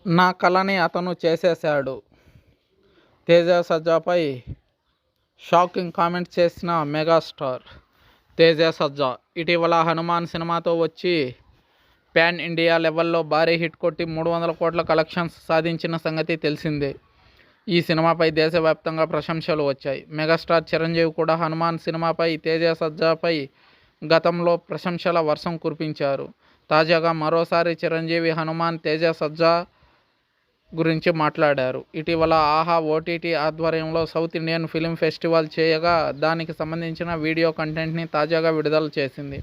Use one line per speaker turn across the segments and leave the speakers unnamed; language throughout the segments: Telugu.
నా కలని అతను చేసేశాడు. తేజ సజ్జాపై షాకింగ్ కామెంట్ చేసిన మెగాస్టార్ తేజ సజ్జా ఇటీవల హనుమాన్ సినిమాతో వచ్చి పాన్ ఇండియా లెవెల్లో భారీ హిట్ కొట్టి 300 కోట్ల కలెక్షన్స్ సాధించిన సంగతి తెలిసిందే. ఈ సినిమాపై దేశవ్యాప్తంగా ప్రశంసలు వచ్చాయి. మెగాస్టార్ చిరంజీవి కూడా హనుమాన్ సినిమాపై తేజ సజ్జాపై గతంలో ప్రశంసల వర్షం కురిపించారు. తాజాగా మరోసారి చిరంజీవి హనుమాన్ తేజ సజ్జా గురించి మాట్లాడారు. ఇటీవల ఆహా ఓటీటీ ఆధ్వర్యంలో సౌత్ ఇండియన్ ఫిల్మ్ ఫెస్టివల్ చేయగా దానికి సంబంధించిన వీడియో కంటెంట్ని తాజాగా విడుదల చేసింది.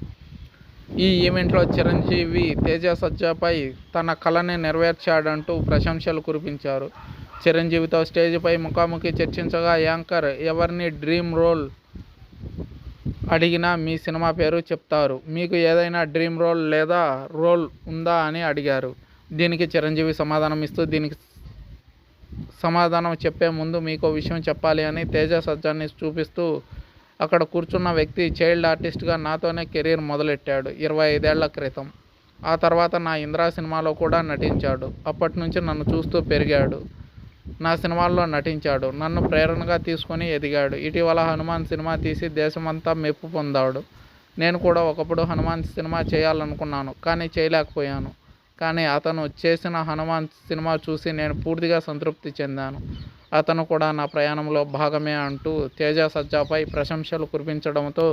ఈ ఈవెంట్లో చిరంజీవి తేజ సజ్జాపై తన కలని నెరవేర్చాడంటూ ప్రశంసలు కురిపించారు. చిరంజీవితో స్టేజ్పై ముఖాముఖి చర్చించగా యాంకర్ ఎవరిని డ్రీమ్ రోల్ అడిగినా మీ సినిమా పేరు చెప్తారు. మీకు ఏదైనా డ్రీమ్ రోల్ లేదా రోల్ ఉందా అని అడిగారు. దీనికి చిరంజీవి సమాధానం ఇస్తూ దీనికి సమాధానం చెప్పే ముందు మీకో విషయం చెప్పాలి అని తేజ సజ్జాని చూపిస్తూ అక్కడ కూర్చున్న వ్యక్తి చైల్డ్ ఆర్టిస్ట్గా నాతోనే కెరీర్ మొదలెట్టాడు 25 ఏళ్ల క్రితం. ఆ తర్వాత నా ఇంద్రా సినిమాలో కూడా నటించాడు. అప్పటి నుంచి నన్ను చూస్తూ పెరిగాడు. నా సినిమాల్లో నటించాడు. నన్ను ప్రేరణగా తీసుకొని ఎదిగాడు. ఇటీవల హనుమాన్ సినిమా తీసి దేశమంతా మెప్పు పొందాడు. నేను కూడా ఒకప్పుడు హనుమాన్ సినిమా చేయాలనుకున్నాను, కానీ చేయలేకపోయాను. కానీ అతను చేసిన హనుమాన్ సినిమా చూసి నేను పూర్తిగా సంతృప్తి చెందాను. అతను కూడా నా ప్రయాణంలో భాగమే అంటూ తేజ సజ్జాపై ప్రశంసలు కురిపించడంతో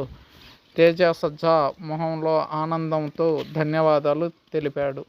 తేజ సజ్జా మొహంలో ఆనందంతో ధన్యవాదాలు తెలిపాడు.